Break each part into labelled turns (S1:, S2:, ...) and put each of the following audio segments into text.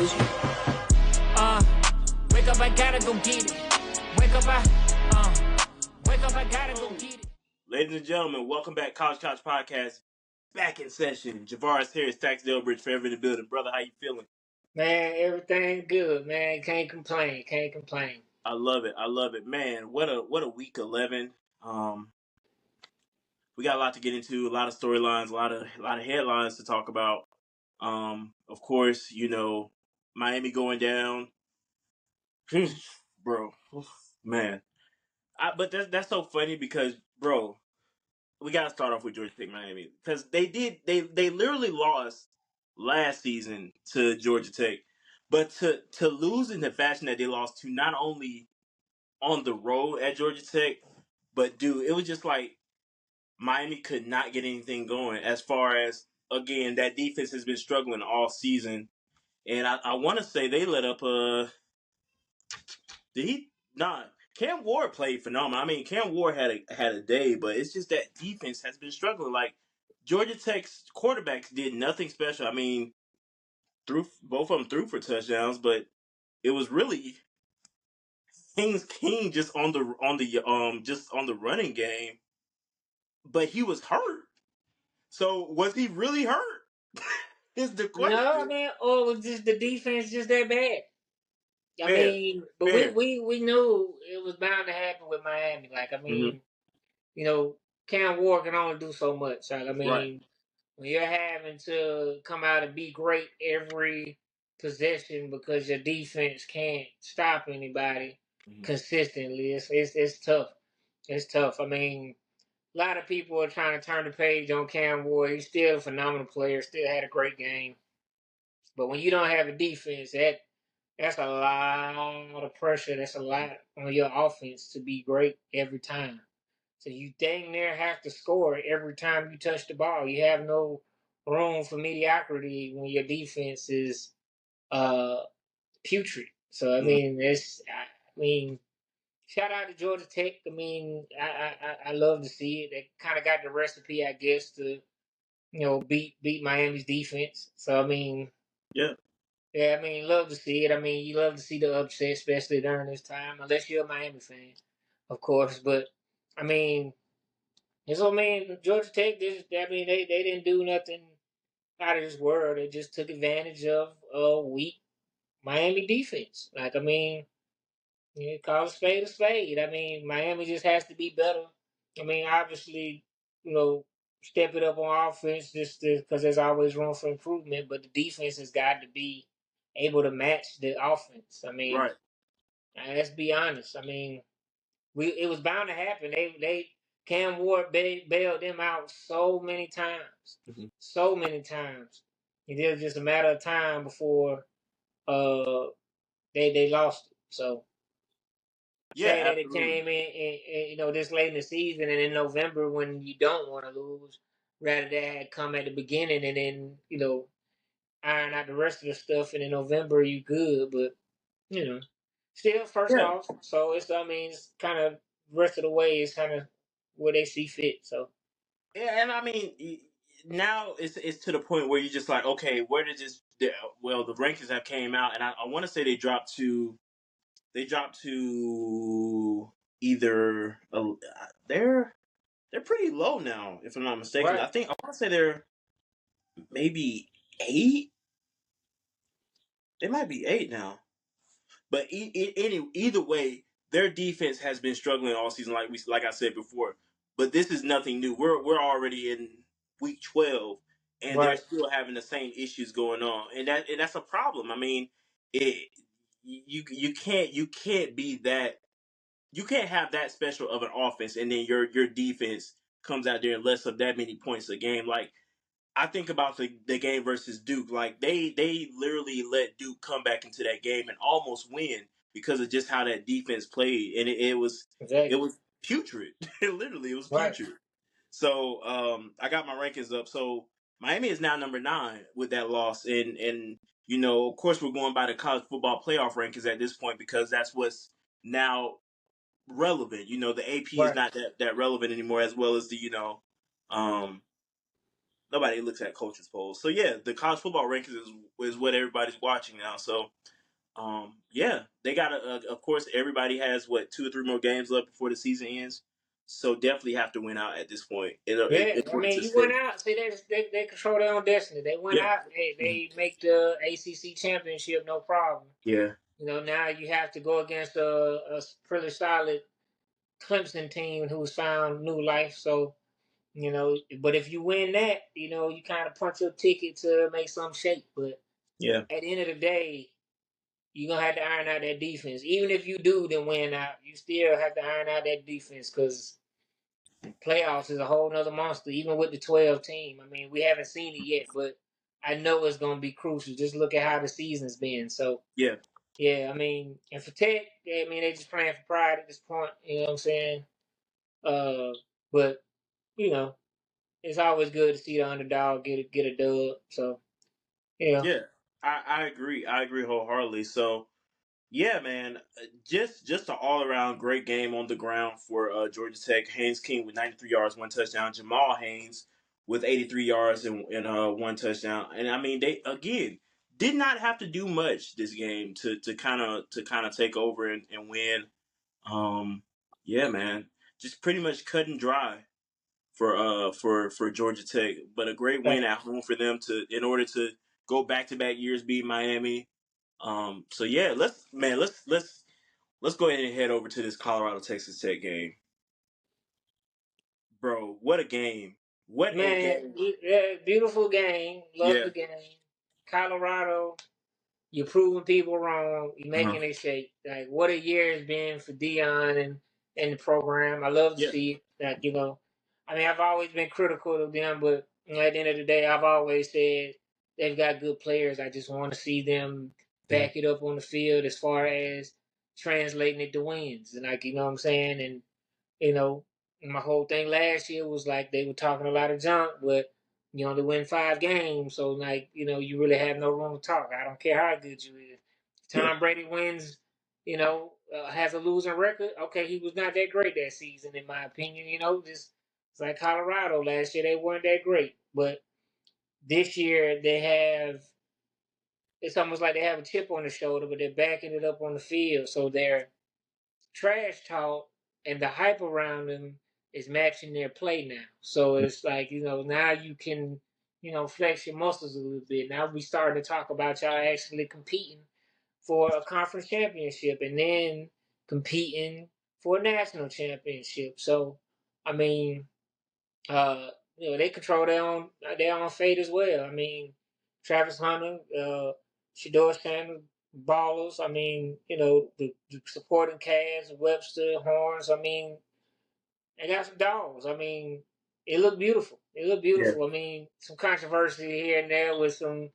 S1: excuse you.
S2: Wake up, I gotta go get it. Wake up, I gotta go get it.
S3: Ladies and gentlemen, welcome back, College Couch Podcast. Back in session. Javaris here, Stackz, Delbridge, forever in the building. Brother, how you feeling?
S2: Man, everything good, man. Can't complain.
S3: I love it. Man, what a week 11. We got a lot to get into, a lot of storylines, a lot of headlines to talk about. Of course, Miami going down. Bro, man. But that's so funny because, bro, we got to start off with Georgia Tech Miami because they literally lost last season to Georgia Tech, but to lose in the fashion that they lost to, not only on the road at Georgia Tech, but dude, it was just like Miami could not get anything going. As far as, again, that defense has been struggling all season, and I want to say they let up did he not? Cam Ward played phenomenal. I mean, Cam Ward had a day, but it's just that defense has been struggling. Like Georgia Tech's quarterbacks did nothing special. I mean, both of them threw for touchdowns, but it was really King's King just on the running game. But he was hurt. So was he really hurt? Is the question.
S2: No, man. Or was just the defense just that bad? I
S3: Fair,
S2: mean, but
S3: fair.
S2: we knew it was bound to happen with Miami. Like, I mean, Cam Ward can only do so much. Like, I
S3: Right.
S2: mean, when you're having to come out and be great every possession because your defense can't stop anybody consistently, it's tough. It's tough. I mean, a lot of people are trying to turn the page on Cam Ward. He's still a phenomenal player. Still had a great game. But when you don't have a defense, that's a lot of pressure. That's a lot on your offense to be great every time. So you dang near have to score every time you touch the ball. You have no room for mediocrity when your defense is putrid. So I mean, shout out to Georgia Tech. I mean, I love to see it. They kind of got the recipe, I guess, to beat Miami's defense. So I mean,
S3: Yeah.
S2: yeah, I mean, love to see it. I mean, you love to see the upset, especially during this time, unless you're a Miami fan, of course. But I mean, Georgia Tech. They didn't do nothing out of this world. They just took advantage of a weak Miami defense. Like, I mean, you call a spade a spade. I mean, Miami just has to be better. I mean, obviously, step it up on offense just because there's always room for improvement. But the defense has got to be able to match the offense. I mean,
S3: Right.
S2: let's be honest. I mean, it was bound to happen. They Cam Ward bailed them out so many times, so many times. It was just a matter of time before they lost it. So
S3: Yeah,
S2: say that it
S3: absolutely.
S2: came in this late in the season and in November when you don't want to lose, rather than had come at the beginning and then iron out the rest of the stuff and in November you good, but still first
S3: Yeah.
S2: off. So it's kind of rest of the way is kind of where they see fit. So
S3: Yeah, and I mean, now it's to the point where you're just like, okay, where did this? Well, the rankings have came out, and I want to say they dropped to either they're pretty low now, if I'm not mistaken.
S2: right,
S3: I want to say they're maybe 8. They might be 8 now, but either way, their defense has been struggling all season, like I said before. But this is nothing new. We're already in week 12, and they're
S2: right,
S3: still having the same issues going on, and that's a problem. I mean, it you can't be that you can't have that special of an offense, and then your defense comes out there and lets up that many points a game. Like I think about the game versus Duke. Like they literally let Duke come back into that game and almost win because of just how that defense played, and it
S2: exactly,
S3: was putrid. It was
S2: right,
S3: putrid. So I got my rankings up. So Miami is now number 9 with that loss, and of course we're going by the college football playoff rankings at this point because that's what's now relevant. The AP is
S2: right,
S3: not that relevant anymore, as well as the um nobody looks at coaches polls. So yeah, the college football rankings is what everybody's watching now. So yeah, they got of course everybody has what 2 or 3 more games left before the season ends. So definitely have to win out at this point
S2: Yeah,
S3: in
S2: I
S3: order
S2: mean,
S3: to
S2: you went
S3: stay.
S2: out. See, they control their own destiny. They went
S3: Yeah.
S2: out. They make the ACC championship no problem.
S3: Yeah.
S2: You know, now you have to go against a pretty solid Clemson team who's found new life. So, you know, but if you win that, you know, you kind of punch your ticket to make some shape. But
S3: Yeah.
S2: at the end of the day, you're going to have to iron out that defense. Even if you do then win out, you still have to iron out that defense because playoffs is a whole nother monster, even with the 12 team. I mean, we haven't seen it yet, but I know it's going to be crucial. Just look at how the season's been. So,
S3: Yeah.
S2: yeah, I mean, and for Tech, I mean, they just playing for pride at this point. You know what I'm saying? Uh, but you know, it's always good to see the underdog get a dub. So, yeah,
S3: Yeah. I agree. I agree wholeheartedly. So yeah, man, just an all around great game on the ground for Georgia Tech. Haynes King with 93 yards, 1 touchdown. Jamal Haynes with 83 yards and 1 touchdown. And I mean, they again did not have to do much this game to kind of take over and win. Um, yeah, man, just pretty much cut and dry for Georgia Tech, but a great win at home for them to in order to go back years beat Miami. So yeah, let's go ahead and head over to this Colorado Texas Tech game, bro. What a game! What a
S2: man,
S3: game!
S2: yeah, beautiful game. Love
S3: Yeah.
S2: the game. Colorado, you're proving people wrong. You're
S3: Uh-huh.
S2: making it shake. Like what a year it's been for Dion and the program. I love to
S3: Yeah.
S2: see it. Like you know, I mean, I've always been critical of them, but at the end of the day, I've always said they've got good players. I just want to see them back it up on the field as far as translating it to wins. And like you know what I'm saying, and you know, my whole thing last year was like they were talking a lot of junk, but you know, they win 5 games, so like, you know, you really have no room to talk. I don't care how good you is.
S3: Yeah.
S2: Tom Brady wins, you know, has a losing record. Okay, he was not that great that season, in my opinion. You know, just it's like Colorado last year; they weren't that great, but this year they have. It's almost like they have a chip on the shoulder, but they're backing it up on the field. So they're trash talk and the hype around them is matching their play now. So it's like, you know, now you can, you know, flex your muscles a little bit. Now we starting to talk about y'all actually competing for a conference championship and then competing for a national championship. So, I mean, uh, you know, they control their own fate as well. I mean, Travis Hunter, Shador Sanders, ballers. I mean, you know, the supporting cast, Webster, Horns. I mean, they got some dogs. I mean, it looked beautiful. It looked
S3: Yeah.
S2: beautiful. I mean, some controversy here and there with some,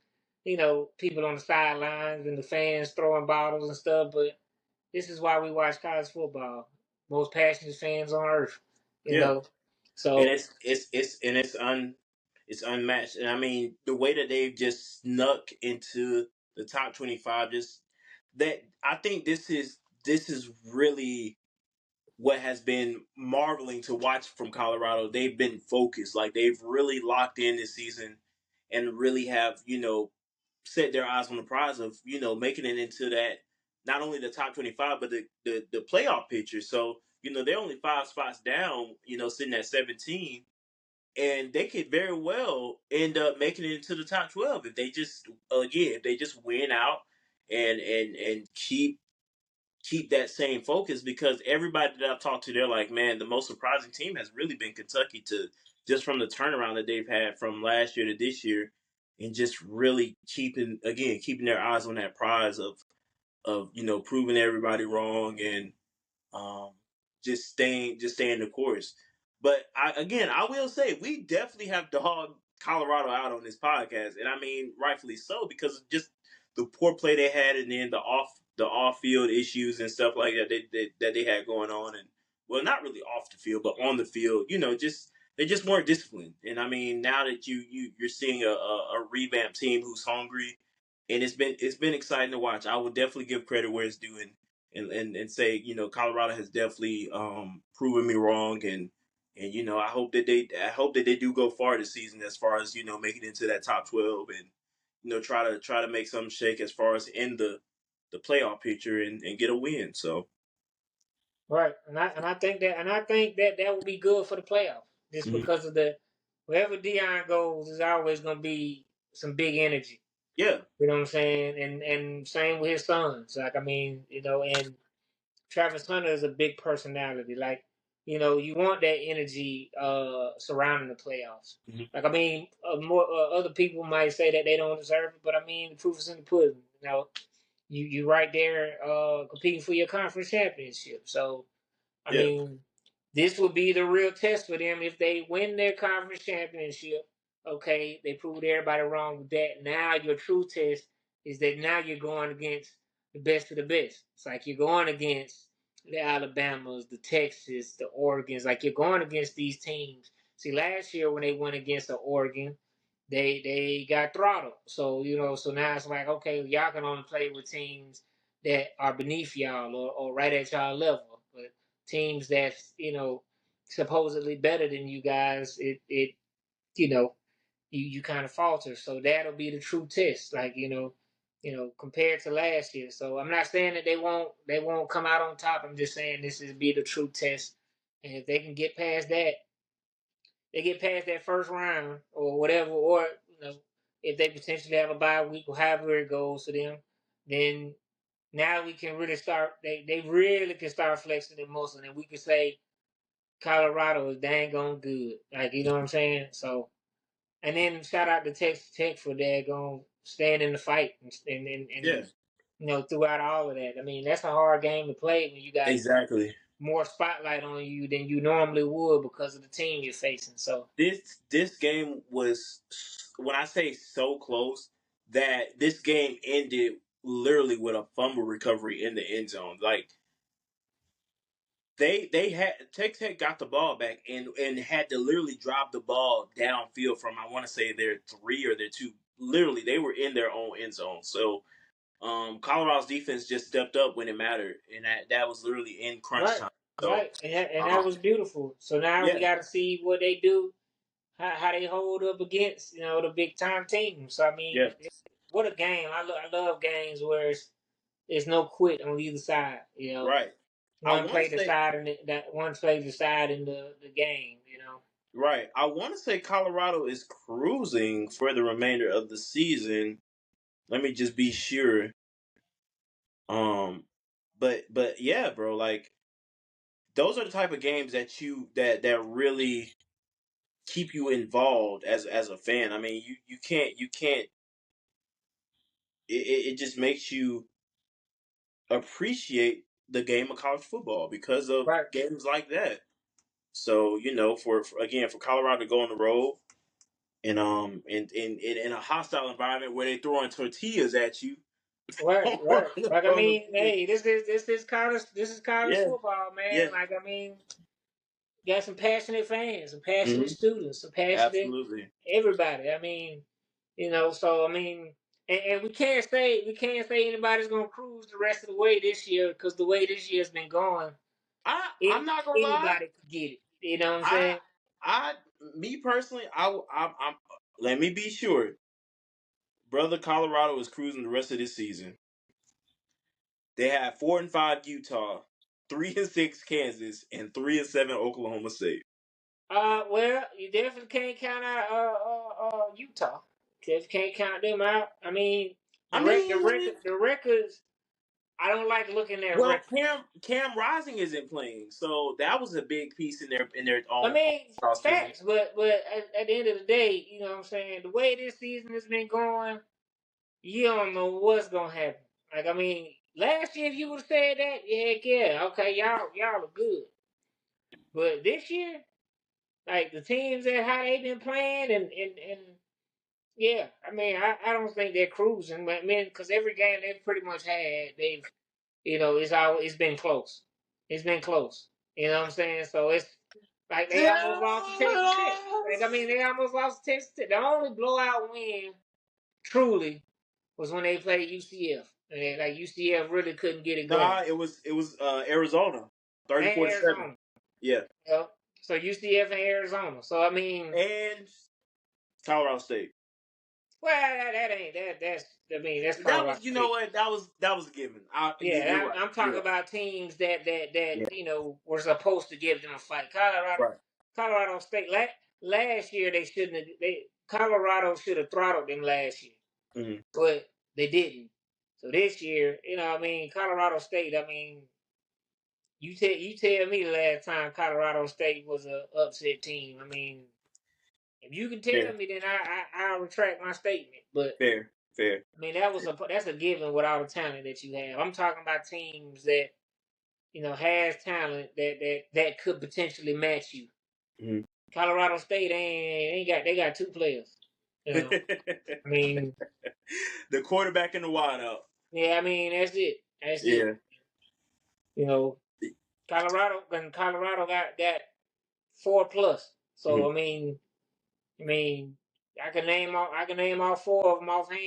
S2: you know, people on the sidelines and the fans throwing bottles and stuff. But this is why we watch college football. Most passionate fans on earth. You
S3: Yeah.
S2: know,
S3: And
S2: so
S3: it's unmatched. And I mean, the way that they've just snuck into the top 25, just that I think this is really what has been marveling to watch from Colorado. They've been focused, like they've really locked in this season, and really have set their eyes on the prize of making it into that, not only the top 25 but the playoff picture. So they're only 5 spots down, sitting at 17, and they could very well end up making it into the top 12 if they just again if they just win out and keep that same focus, because everybody that I've talked to, they're like, man, the most surprising team has really been Kentucky, to just from the turnaround that they've had from last year to this year, and just really keeping their eyes on that prize of proving everybody wrong, and um, just staying the course. But I will say we definitely have dogged Colorado out on this podcast, and I mean rightfully so, because of just the poor play they had, and then the off field issues and stuff like that that they had going on, and well, not really off the field, but on the field, just they just weren't disciplined. And I mean, now that you're seeing a revamped team who's hungry, and it's been exciting to watch. I would definitely give credit where it's due, and say Colorado has definitely proven me wrong, And I hope that they do go far this season as far as making it into that top 12 and try to make some shake as far as in the playoff picture and get a win. So
S2: Right, and I think that that would be good for the playoffs, just
S3: mhm.
S2: because of wherever Dion goes, there's always going to be some big energy.
S3: Yeah,
S2: You know what I'm saying? And same with his sons. Like I mean, and Travis Hunter is a big personality. Like, you want that energy surrounding the playoffs.
S3: mhm.
S2: Like I mean, more other people might say that they don't deserve it, but I mean, the proof is in the pudding. You right there competing for your conference championship. So I
S3: Yeah,
S2: mean, this will be the real test for them if they win their conference championship. Okay, they proved everybody wrong with that. Now your true test is that now you're going against the best of the best. It's like you're going against the Alabamas, the Texas, the Oregons. Like you're going against these teams. See, last year when they went against the Oregon, they got throttled. So so now it's like, okay, y'all can only play with teams that are beneath y'all or right at y'all level. But teams that's supposedly better than you guys, it you know you kind of falter. So that'll be the true test, like compared to last year. So I'm not saying that they won't come out on top. I'm just saying this is be the true test, and if they can get past that, they get past that first round or whatever, or if they potentially have a bye week or however it goes for them, then now we can really start. They really can start flexing their muscle, and we can say Colorado is dang on good. Like, you know what I'm saying? So, and then shout out to Texas Tech for daggone staying in the fight and
S3: yeah,
S2: throughout all of that. I mean, that's a hard game to play when you got
S3: exactly.
S2: more spotlight on you than you normally would because of the team you're facing. So,
S3: This game was, when I say so close, that this game ended literally with a fumble recovery in the end zone. Like they had Tech got the ball back and had to literally drop the ball downfield from, I want to say, their 3 or their 2. Literally, they were in their own end zone. So Colorado's defense just stepped up when it mattered, and that was literally in crunch
S2: right,
S3: time. So
S2: right, and that
S3: um,
S2: was beautiful. So now we
S3: yeah,
S2: got to see what they do, how they hold up against the big time teams. So I mean,
S3: yeah,
S2: what a game! I love games where it's no quit on either side.
S3: right. I
S2: One
S3: want to
S2: play
S3: say
S2: decide in that one play decide in the game.
S3: right. I want to say Colorado is cruising for the remainder of the season. Let me just be sure. Um, but yeah, bro. Like those are the type of games that really keep you involved as a fan. I mean, you can't. It just makes you appreciate the game of college football because of
S2: Right,
S3: games like that. So for again, for Colorado to go on the road and in a hostile environment where they throwing tortillas at you
S2: right, right. Like I
S3: on the
S2: mean,
S3: field.
S2: hey, this is college
S3: Yeah,
S2: football, man.
S3: yeah,
S2: Like I mean, you got some passionate fans, some passionate
S3: hmm,
S2: students, some passionate
S3: absolutely.
S2: everybody. I mean, so I mean, and we can't say anybody's gonna cruise the rest of the way this year because the way this year's been going,
S3: I'm not gonna lie.
S2: anybody could get it. You know what I'm
S3: I
S2: saying?
S3: I me personally, I'm let me be sure, brother. Colorado is cruising the rest of this season. They have 4-5 Utah, 3-6 Kansas, and 3-7 Oklahoma State.
S2: Well, you definitely can't count out Utah. Just can't count them out. I mean,
S3: I mean,
S2: the records. I don't like looking at
S3: well,
S2: records.
S3: Cam Rising isn't playing, so that was a big piece in their
S2: I
S3: own
S2: mean,
S3: off season.
S2: facts, but at the end of the day, you know what I'm saying. The way this season has been going, you don't know what's gonna happen. Like I mean, last year if you would have said that, yeah, heck yeah, okay, y'all are good. But this year, like the teams that how they been playing and yeah, I mean, I don't think they're cruising, but I mean, because every game they've pretty much had, it's been close. It's been close. You know what I'm saying? So it's like they almost lost to Texas Tech. Like I mean, they almost lost to Texas Tech. The only blowout win, truly, was when they played UCF, and like UCF really couldn't get it going.
S3: Nah, it was Arizona,
S2: And
S3: 34-7.
S2: Arizona,
S3: Yeah,
S2: you know? So UCF and Arizona. So I mean,
S3: and Colorado State.
S2: well, that ain't that. That's
S3: That
S2: Colorado
S3: was, you know
S2: State.
S3: what, that was a given. You're
S2: Yeah,
S3: right.
S2: I'm
S3: You're
S2: talking
S3: right.
S2: about teams that
S3: Yeah.
S2: were supposed to give them a fight.
S3: Right.
S2: Colorado State. Last year they shouldn't have. Colorado should have throttled them last year,
S3: Mm-hmm.
S2: but they didn't. So this year, I mean, Colorado State. I mean, you tell me the last time Colorado State was a upset team. I mean, if you can tell
S3: Fair.
S2: me, then I'll retract my statement. But
S3: Fair. Fair.
S2: I mean, that's a given with all the talent that you have. I'm talking about teams that has talent that could potentially match you.
S3: Mm-hmm.
S2: Colorado State they got two players. I mean,
S3: The quarterback and the wideout.
S2: yeah, I mean that's it. That's it.
S3: Yeah.
S2: You know, Colorado got 4+.
S3: Mm-hmm.
S2: So I mean, I can name all four of them offhand,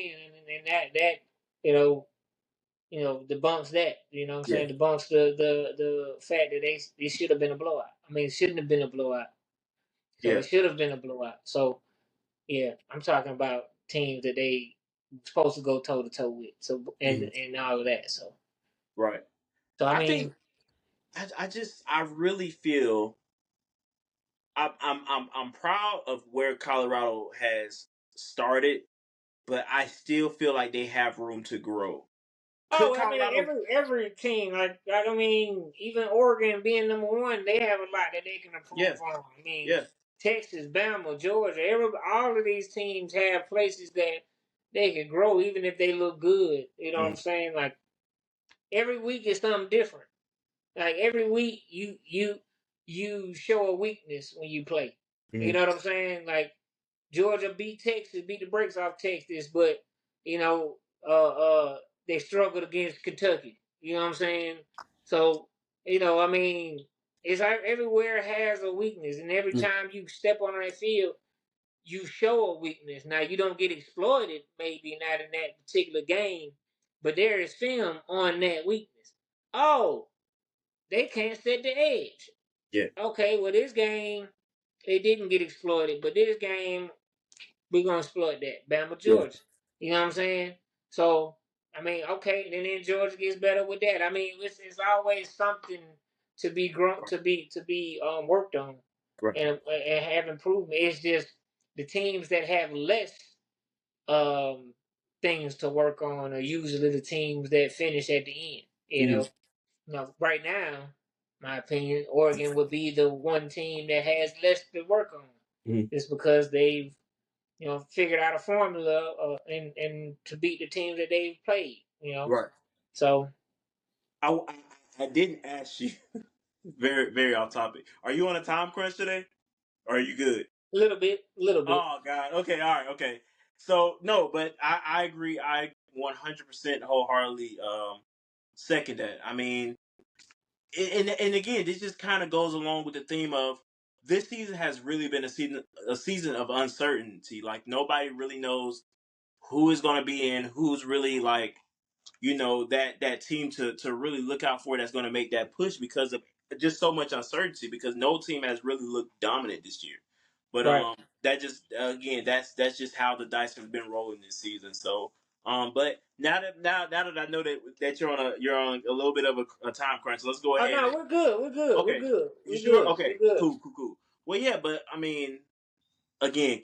S2: and that you know debunks that. You know what I'm
S3: Yeah.
S2: saying? Debunks the fact that they should have been a blowout. I mean, it shouldn't have been a blowout. So
S3: Yeah.
S2: it should have been a blowout. So yeah, I'm talking about teams that they supposed to go toe to toe with. So
S3: Mm-hmm.
S2: and all of that. So
S3: Right.
S2: I
S3: I
S2: mean,
S3: think I really feel I'm proud of where Colorado has started, but I still feel like they have room to grow. Could
S2: oh, I mean
S3: Colorado?
S2: every team like I mean even Oregon being #1, they have a lot that they can
S3: Yeah.
S2: improve on. I mean
S3: Yeah.
S2: Texas, Bama, Georgia, all of these teams have places that they can grow even if they look good. You know what I'm
S3: Mm-hmm.
S2: saying? Like every week is something different. Like every week, you show a weakness when you play. You
S3: Mm-hmm.
S2: know what I'm saying? Like Georgia beat Texas, beat the brakes off Texas, but you know, they struggled against Kentucky. You know what I'm saying? So I mean, it's like everywhere has a weakness, and every time you step on that field, you show a weakness. Now you don't get exploited, maybe not in that particular game, but there is film on that weakness. Oh, they can't set the edge.
S3: Yeah.
S2: Okay, well this game they didn't get exploited, but this game we're gonna exploit that. Bama
S3: Yeah.
S2: Georgia. You know what I'm saying? So I mean, okay, and then Georgia gets better with that. I mean, it's always something to be grown to be worked on
S3: Right.
S2: and have improvement. It's just the teams that have less um things to work on are usually the teams that finish at the end.
S3: Mm-hmm.
S2: No, right now, my opinion, Oregon would be the one team that has less to work on.
S3: Mm-hmm.
S2: It's because they've, figured out a formula and to beat the teams that they've played.
S3: Right.
S2: So
S3: I didn't ask you. Very, very off topic. Are you on a time crunch today? Or are you good?
S2: a little bit.
S3: Oh God. Okay. All right. Okay. So no, but I agree. I 100% wholeheartedly second that. I mean, and again, this just kind of goes along with the theme of this season has really been a season of uncertainty. Like nobody really knows who is going to be in, who's really like that team to really look out for that's going to make that push because of just so much uncertainty because no team has really looked dominant this year. But
S2: Right.
S3: that just again that's just how the dice have been rolling this season. So but now that I know that you're on a little bit of a time crunch, let's go
S2: Oh
S3: ahead
S2: no,
S3: and
S2: we're good. We're good. We're
S3: okay.
S2: good.
S3: You
S2: We're
S3: sure?
S2: good.
S3: Okay,
S2: We're good.
S3: cool. Well, yeah, but I mean, again,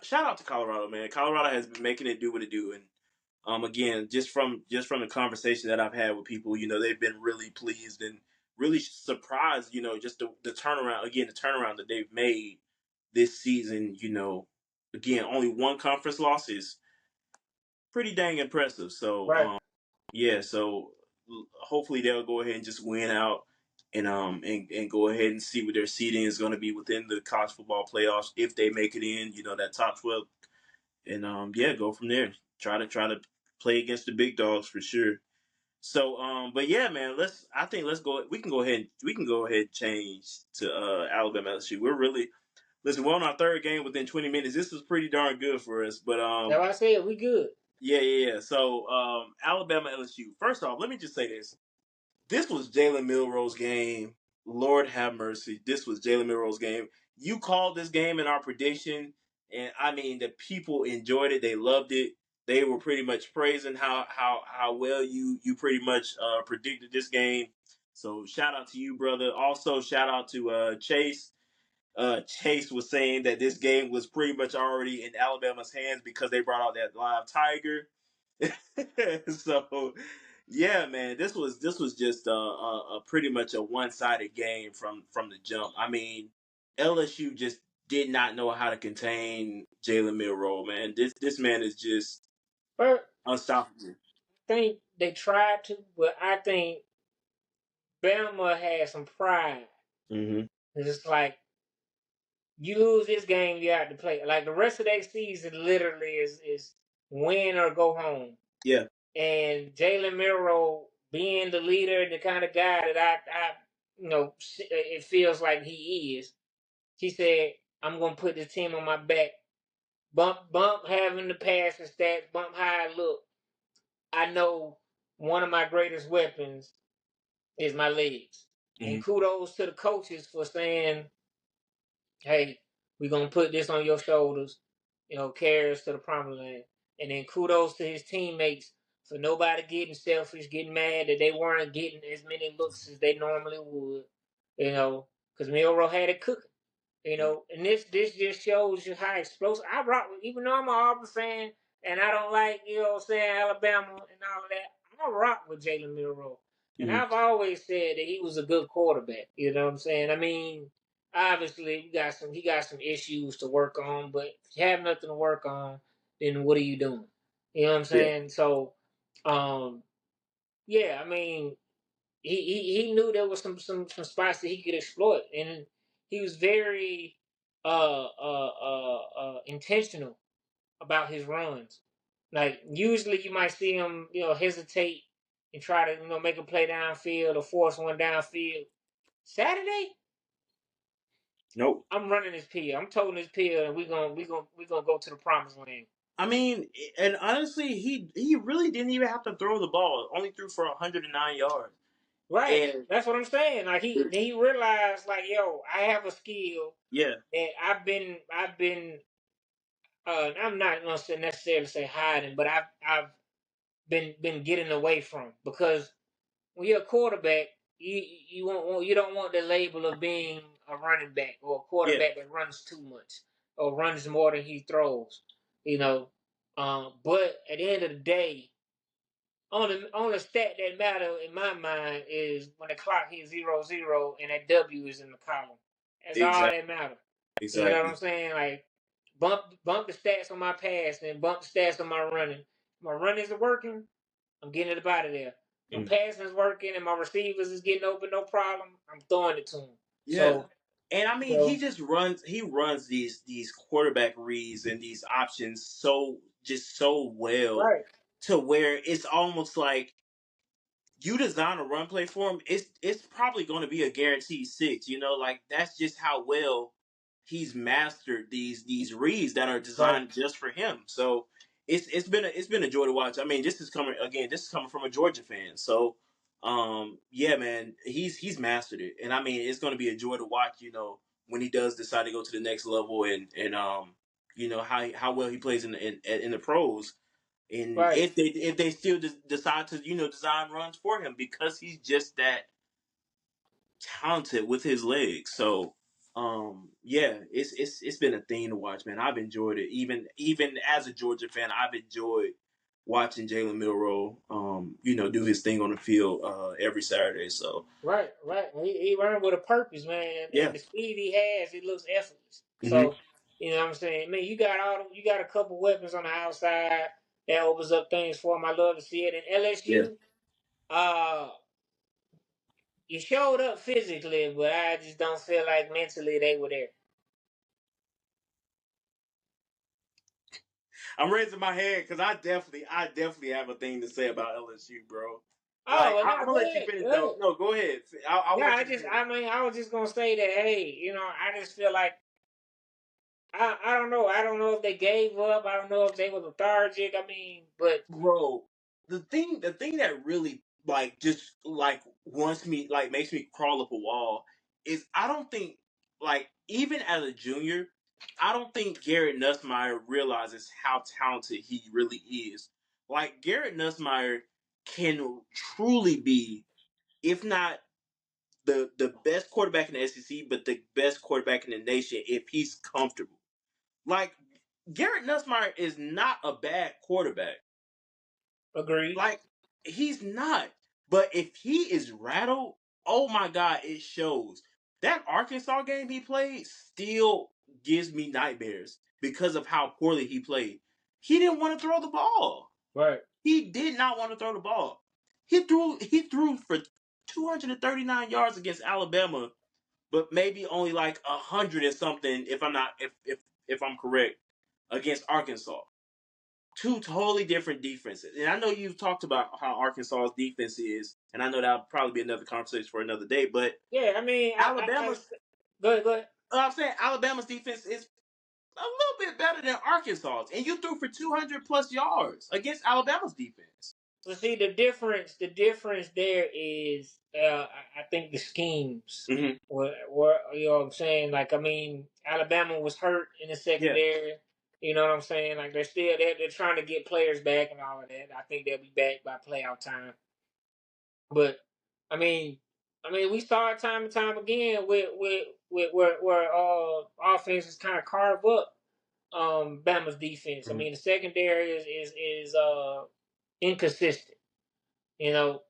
S3: shout out to Colorado, man. Colorado has been making it do what it do, and again, just from the conversation that I've had with people, they've been really pleased and really surprised, just the turnaround again, the turnaround that they've made this season. Again, only one conference loss is pretty dang impressive. So,
S2: Right.
S3: yeah, so hopefully they'll go ahead and just win out and go ahead and see what their seeding is going to be within the college football playoffs if they make it in, that top 12 and yeah, go from there. Try to play against the big dogs for sure. So but yeah, man, let's go. We can go ahead and change to Alabama LSU. We're really listen. We're on our third game within 20 minutes. This was pretty darn good for us. But
S2: That's why I said we good.
S3: yeah. So Alabama LSU. First off, let me just say this. This was Jalen Milroe's game. Lord have mercy. This was Jalen Milroe's game. You called this game in our prediction, and I mean the people enjoyed it. They loved it. They were pretty much praising how well you pretty much predicted this game. So shout out to you, brother. Also shout out to Chase. Chase was saying that this game was pretty much already in Alabama's hands because they brought out that live tiger. So yeah, man, this was just a pretty much a one sided game from the jump. I mean, LSU just did not know how to contain Jalen Milroe, man. This man is just
S2: But
S3: unstoppable.
S2: I think they tried to, but I think Bama had some pride.
S3: Mm-hmm.
S2: It's like you lose this game, you have to play. Like the rest of their season, literally is win or go home.
S3: Yeah.
S2: And Jalen Milroe being the leader, the kind of guy that I it feels like he is. He said, "I'm gonna put the team on my back. Bump, having the passing stats, bump high look. I know one of my greatest weapons is my legs."
S3: Mm-hmm.
S2: And kudos to the coaches for saying, "Hey, we're gonna put this on your shoulders, carry us to the promised land." And then kudos to his teammates for nobody getting selfish, getting mad that they weren't getting as many looks as they normally would, because Milroe had it cooking. And this just shows you how explosive. I rock with, even though I'm an Auburn fan and I don't like, Alabama and all of that, I rock with Jalen Milroe. And
S3: Mm-hmm.
S2: I've always said that he was a good quarterback. You know what I'm saying? I mean, obviously he got some issues to work on, but if you have nothing to work on, then what are you doing? You know what I'm
S3: Yeah.
S2: saying? So, yeah, I mean, he knew there was some spots that he could exploit, and he was very intentional about his runs. Like usually you might see him, hesitate and try to, make a play downfield or force one downfield. Saturday,
S3: Nope.
S2: I'm running this pill. I'm toting this pill, and we gonna go to the promised land.
S3: I mean, and honestly, he really didn't even have to throw the ball. Only threw for 109 yards.
S2: Right.
S3: And
S2: That's what I'm saying. Like he realized, like, yo, I have a skill
S3: yeah,
S2: that I've been I'm not gonna necessarily say hiding, but I've been getting away from, because when you're a quarterback, you don't want the label of being a running back or a
S3: yeah,
S2: quarterback that runs too much or runs more than he throws, you know. But at the end of the day, on the stat that matter in my mind is when the clock hits 0-0 and that W is in the column. That's all
S3: exactly,
S2: that matters. You know what I'm
S3: exactly.
S2: saying? Like bump the stats on my pass and bump the stats on my running. My runnings are working, I'm getting it up out of there. My
S3: Mm.
S2: passing is working and my receivers is getting open, no problem. I'm throwing it to them.
S3: Yeah,
S2: So,
S3: and I mean, he
S2: so
S3: just runs. He runs these quarterback reads and these options so well
S2: right,
S3: to where it's almost like you design a run play for him, it's probably going to be a guaranteed six. Like that's just how well he's mastered these reads that are
S2: right,
S3: designed just for him. So it's been a joy to watch. I mean, this is coming again. This is coming from a Georgia fan. So yeah, man, he's mastered it, and I mean, it's going to be a joy to watch. When he does decide to go to the next level, and how well he plays in the pros, and
S2: right,
S3: if they still decide to design runs for him because he's just that talented with his legs. So yeah, it's been a thing to watch, man. I've enjoyed it. Even as a Georgia fan, I've enjoyed watching Jalen Milroe do his thing on the field every Saturday. So
S2: right. He ran with a purpose, man,
S3: yeah.
S2: and the speed he has, it looks effortless.
S3: Hmm.
S2: So, you know what I'm saying? I mean, you got a couple weapons on the outside that opens up things for him. I love to see it. And
S3: Yeah.
S2: LSU, uh, you showed up physically, but I just don't feel like mentally they were there.
S3: I'm raising my hand because I definitely have a thing to say about LSU, bro.
S2: Oh,
S3: Like
S2: well,
S3: I'm
S2: no,
S3: gonna
S2: go
S3: let you
S2: ahead.
S3: finish
S2: Go
S3: though.
S2: ahead.
S3: No, go ahead. I
S2: Yeah,
S3: want you to finish.
S2: I was just gonna say that. Hey, I just feel like I don't know. I don't know if they gave up. I don't know if they were lethargic. I mean, but
S3: Bro, the thing that really like just like wants me like makes me crawl up a wall is I don't think, like, even as a junior, I don't think Garrett Nussmeier realizes how talented he really is. Like, Garrett Nussmeier can truly be, if not the best quarterback in the SEC, but the best quarterback in the nation if he's comfortable. Like, Garrett Nussmeier is not a bad quarterback.
S2: Agreed.
S3: Like, he's not. But if he is rattled, oh my God, it shows. That Arkansas game he played still gives me nightmares because of how poorly he played. He didn't want to throw the ball.
S2: Right.
S3: He did not want to throw the ball. He threw for 239 yards against Alabama, but maybe only like 100 and something if I'm correct against Arkansas. Two totally different defenses. And I know you've talked about how Arkansas's defense is, and I know that'll probably be another conversation for another day, but
S2: Yeah, I mean,
S3: Alabama's
S2: go ahead, go ahead.
S3: I'm saying Alabama's defense is a little bit better than Arkansas's, and you threw for 200 plus yards against Alabama's defense.
S2: So see the difference there is, I think the schemes.
S3: Mm-hmm.
S2: What you know what I'm saying? Like, I mean, Alabama was hurt in the
S3: Yeah.
S2: secondary. You know what I'm saying? Like, they're trying to get players back and all of that. I think they'll be back by playoff time. But we saw it time and time again with where offenses kind of carve up Bama's defense.
S3: Mm-hmm.
S2: I mean, the secondary is inconsistent. You know,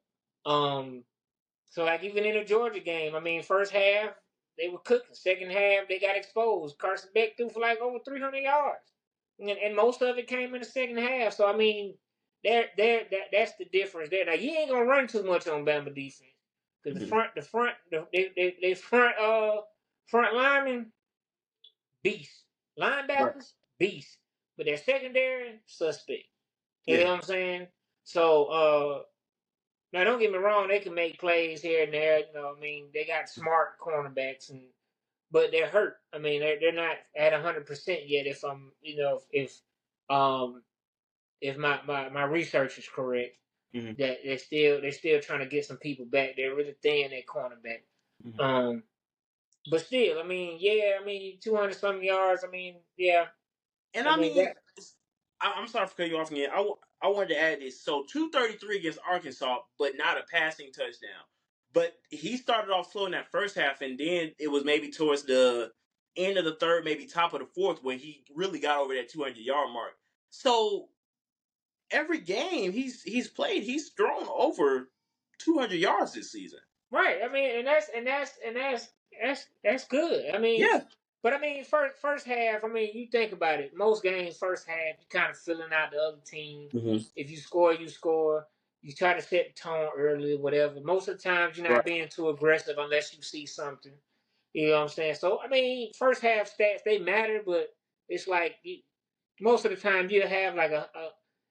S2: so like even in the Georgia game, I mean, first half they were cooking. Second half they got exposed. Carson Beck threw for like over 300 yards, and most of it came in the second half. So I mean, that's the difference there. Now you ain't gonna run too much on Bama defense because they front linemen beast,
S3: Right.
S2: linebackers beast, but their secondary suspect. You
S3: Yeah.
S2: know what I'm saying? So now don't get me wrong, they can make plays here and there. You know, I mean, they got smart cornerbacks, but they're hurt. I mean, they're not at 100% yet. If I'm, um if my research is correct,
S3: Mm-hmm.
S2: that they're still trying to get some people back. They're really thin at cornerback.
S3: Mm-hmm.
S2: But still, I mean, yeah, I mean, 200 something yards. I mean, yeah,
S3: And
S2: I
S3: I
S2: mean
S3: mean,
S2: that.
S3: I'm sorry for cutting you off again. I wanted to add this. So 233 against Arkansas, but not a passing touchdown. But he started off slow in that first half, and then it was maybe towards the end of the third, maybe top of the fourth, when he really got over that 200-yard mark. So every game he's played, he's thrown over 200 yards this season.
S2: Right. I mean, that's good. I mean,
S3: Yeah.
S2: but I mean, first half. I mean, you think about it. Most games, first half, you kind of filling out the other team.
S3: Mm-hmm.
S2: If you score, you score. You try to set the tone early, whatever. Most of the times, you're not
S3: Right.
S2: being too aggressive unless you see something. You know what I'm saying? So I mean, first half stats they matter, but it's like most of the time you have like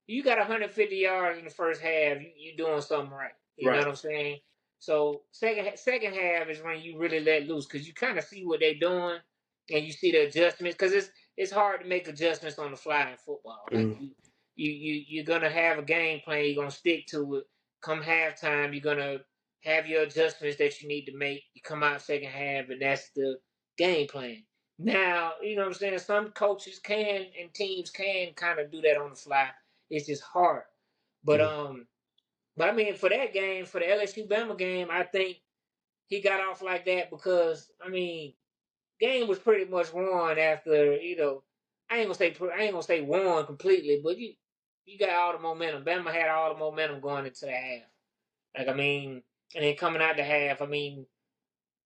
S2: you got 150 yards in the first half. You doing something right. You know
S3: Right.
S2: what I'm saying? So second half is when you really let loose because you kind of see what they're doing and you see the adjustments because it's hard to make adjustments on the fly in football. Like
S3: Mm-hmm.
S2: you're gonna have a game plan. You're gonna stick to it. Come halftime, you're gonna have your adjustments that you need to make. You come out second half, and that's the game plan. Now, you know what I'm saying? Some coaches can and teams can kind of do that on the fly. It's just hard. But
S3: Mm-hmm.
S2: but I mean for that game, for the LSU Bama game, I think he got off like that because I mean, game was pretty much won after, I ain't gonna say won completely, but you got all the momentum. Bama had all the momentum going into the half. Like I mean, and then coming out the half, I mean,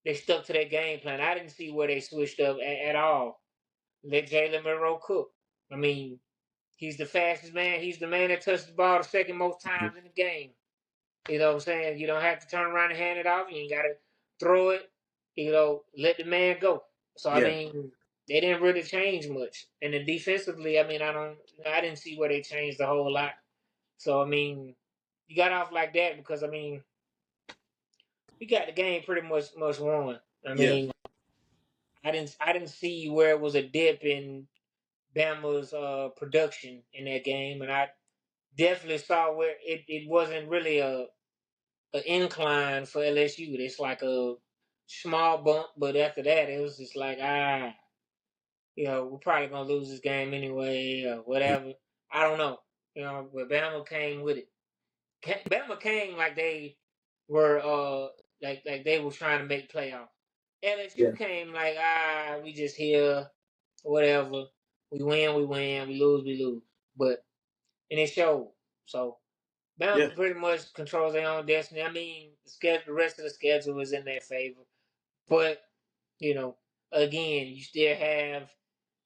S2: they stuck to their game plan. I didn't see where they switched up at all. Let Jalen Monroe cook. I mean, he's the fastest man. He's the man that touched the ball the second most times in the game. You know what I'm saying? You don't have to turn around and hand it off. You ain't got to throw it. Let the man go. So I
S3: Yeah.
S2: mean, they didn't really change much. And then defensively, I mean, I didn't see where they changed a whole lot. So I mean, you got off like that because I mean, you got the game pretty much won. I
S3: Yeah.
S2: mean, I didn't see where it was a dip in Bama's production in that game, and I definitely saw where it wasn't really a incline for LSU. It's like a small bump, but after that, it was just like we're probably gonna lose this game anyway, or whatever. I don't know, but Bama came with it. Bama came like they were like they were trying to make playoffs. LSU
S3: Yeah,
S2: came like we just here, whatever. We win, we win. We lose, we lose. But and it showed. So
S3: yeah.
S2: Bama pretty much controls their own destiny. I mean, the rest of the schedule is in their favor. But you know, again, you still have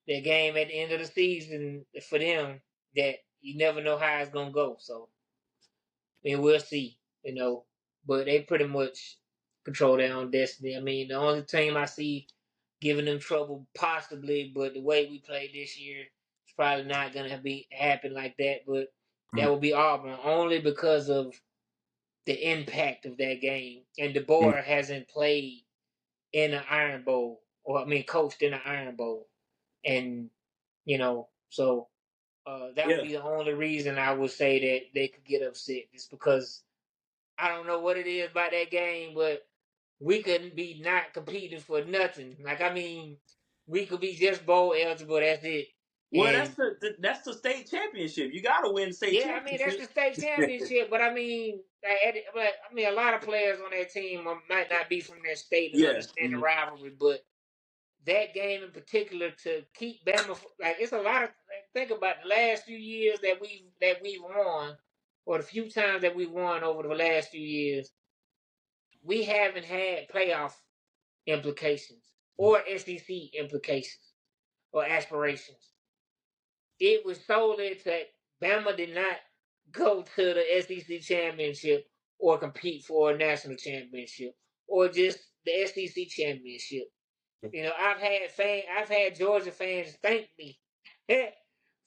S2: the game at the end of the season for them that you never know how it's gonna go. So I mean, we'll see. But they pretty much control their own destiny. I mean, the only team I see giving them trouble possibly, but the way we played this year, it's probably not gonna be happen like that. But that
S3: Mm,
S2: will be Auburn only because of the impact of that game. And
S3: mm.
S2: DeBoer hasn't played in the Iron Bowl, or I mean, coached in the Iron Bowl, and so that would
S3: Yeah.
S2: be the only reason I would say that they could get upset, just because I don't know what it is about that game, but we couldn't be not competing for nothing. Like I mean, we could be just bowl eligible. That's it.
S3: Well,
S2: And
S3: that's the state championship. You got to win the state
S2: yeah, I mean that's
S3: championship.
S2: the state championship. But I mean, a lot of players on that team might not be from that state and
S3: Yeah.
S2: understand the
S3: Mhm.
S2: rivalry, but that game in particular to keep Bama like it's a lot of think about the last few years that we've won, or the few times that we've won over the last few years. We haven't had playoff implications or SEC implications or aspirations. It was solely that Bama did not go to the SEC championship or compete for a national championship or just the SEC championship. I've had Georgia fans thank me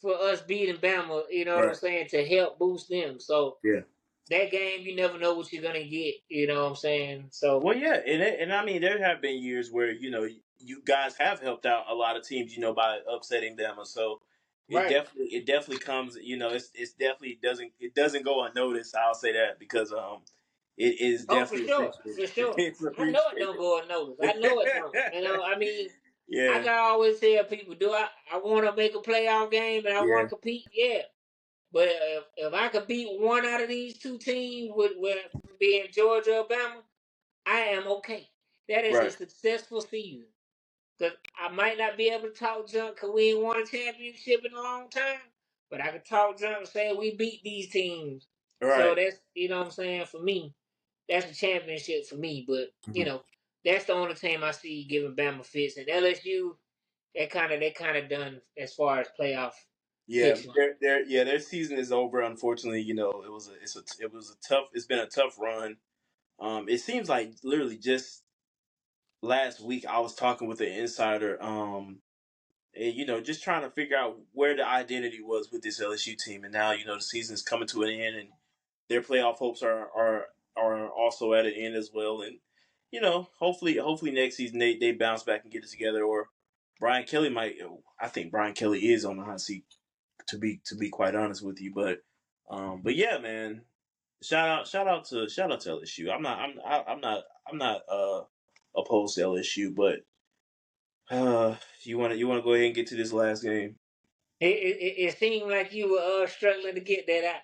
S2: for us beating Bama. You know what I'm
S3: Right.
S2: saying, to help boost them. So
S3: Yeah.
S2: that game, you never know what you're gonna get. You know what I'm saying? So
S3: Well, yeah, and I mean there have been years where you guys have helped out a lot of teams by upsetting them, and so
S2: right.
S3: it definitely comes it's definitely doesn't go unnoticed. I'll say that because it is
S2: Oh, for
S3: definitely
S2: sure,
S3: appreciated.
S2: for sure.
S3: It's
S2: I know it don't
S3: appreciated.
S2: go unnoticed. I know it don't. I mean, I
S3: Yeah,
S2: can always tell people, do I want to make a playoff game and I want
S3: yeah,
S2: to compete? Yeah. But if I could beat one out of these two teams, with being Georgia, Alabama, I am okay. That is a
S3: right,
S2: successful season. Because I might not be able to talk junk because we ain't won a championship in a long time. But I can talk junk and say we beat these teams. So
S3: right.
S2: that's, what I'm saying, for me, that's a championship for me. But,
S3: Mhm.
S2: that's the only team I see giving Bama fits. And LSU, they kind of done as far as playoff
S3: Yeah,
S2: fixing.
S3: their season is over. Unfortunately, it's been a tough run. It seems like literally just last week I was talking with an insider, and just trying to figure out where the identity was with this LSU team, and now the season's coming to an end, and their playoff hopes are also at an end as well, and hopefully next season they bounce back and get it together, or Brian Kelly might. I think Brian Kelly is on the hot seat to be quite honest with you, but yeah, man. Shout out to LSU. I'm not opposed to LSU, but you want to go ahead and get to this last game?
S2: It seemed like you were struggling to get that out.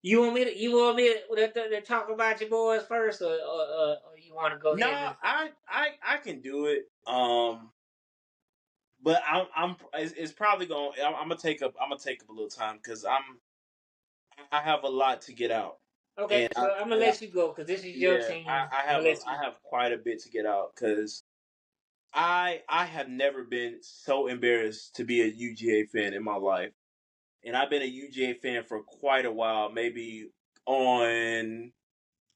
S2: You want me to talk about your boys first, or you want to go
S3: No,
S2: ahead and
S3: I can do it. But it's probably going. I'm gonna take up a little time because I have a lot to get out,
S2: okay?
S3: and
S2: So I'm gonna let you go because this is your
S3: yeah,
S2: team. I'm gonna let you.
S3: I have quite a bit to get out because I have never been so embarrassed to be a UGA fan in my life, and I've been a UGA fan for quite a while, maybe on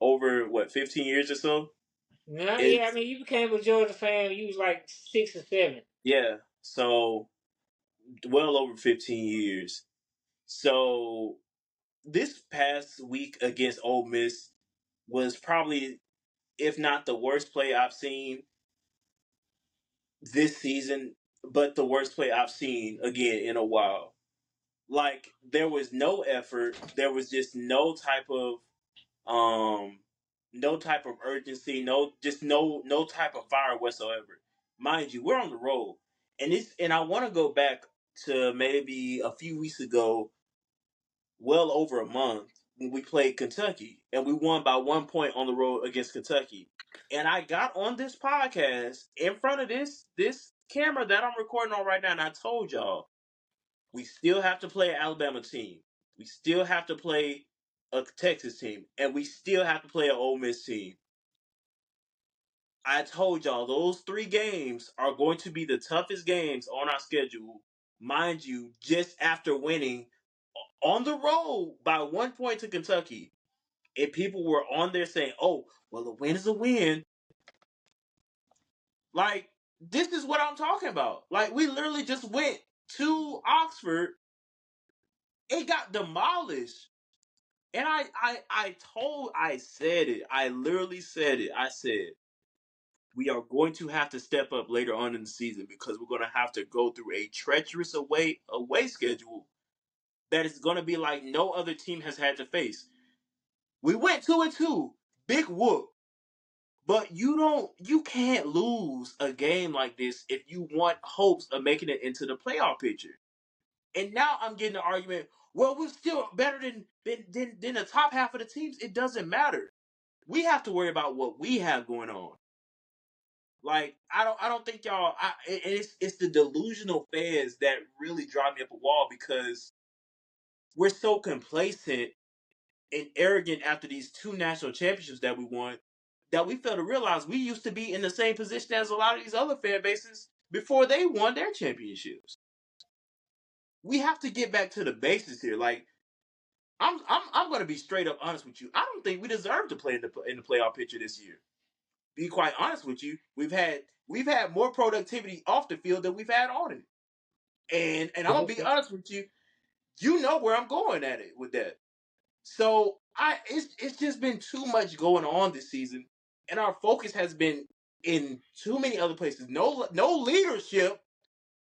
S3: over what 15 years or so.
S2: No, yeah, I
S3: It's
S2: mean, you became a Georgia fan. You was like 6 or 7.
S3: yeah, so well over 15 years. So this past week against Ole Miss was probably, if not the worst play I've seen this season, but the worst play I've seen again in a while. Like there was no effort. There was just no type of um no type of urgency, no type of fire whatsoever. Mind you, we're on the road, and I want to go back to maybe a few weeks ago, well over a month, when we played Kentucky and we won by 1 point on the road against Kentucky. And I got on this podcast in front of this camera that I'm recording on right now, and I told y'all we still have to play an Alabama team, we still have to play a Texas team, and we still have to play an Ole Miss team. I told y'all those 3 games are going to be the toughest games on our schedule. Mind you, just after winning on the road by 1 point to Kentucky, and people were on there saying, "Oh, well, a win is a win." Like, this is what I'm talking about. Like, we literally just went to Oxford. It got demolished. And I said it. I literally said it. I said, we are going to have to step up later on in the season because we're going to have to go through a treacherous away schedule that is going to be like no other team has had to face. We went 2-2, big whoop, but you can't lose a game like this if you want hopes of making it into the playoff picture. And now I'm getting the argument. Well, we're still better than the top half of the teams. It doesn't matter. We have to worry about what we have going on. Like, I don't think y'all. It's the delusional fans that really drive me up a wall because we're so complacent and arrogant after these 2 national championships that we won that we fail to realize we used to be in the same position as a lot of these other fan bases before they won their championships. We have to get back to the basics here. Like, I'm going to be straight up honest with you. I don't think we deserve to play in the playoff picture this year. Be quite honest with you, we've had more productivity off the field than we've had on it. And I'm gonna be honest with you, you know where I'm going at it with that. So it's just been too much going on this season, and our focus has been in too many other places. No leadership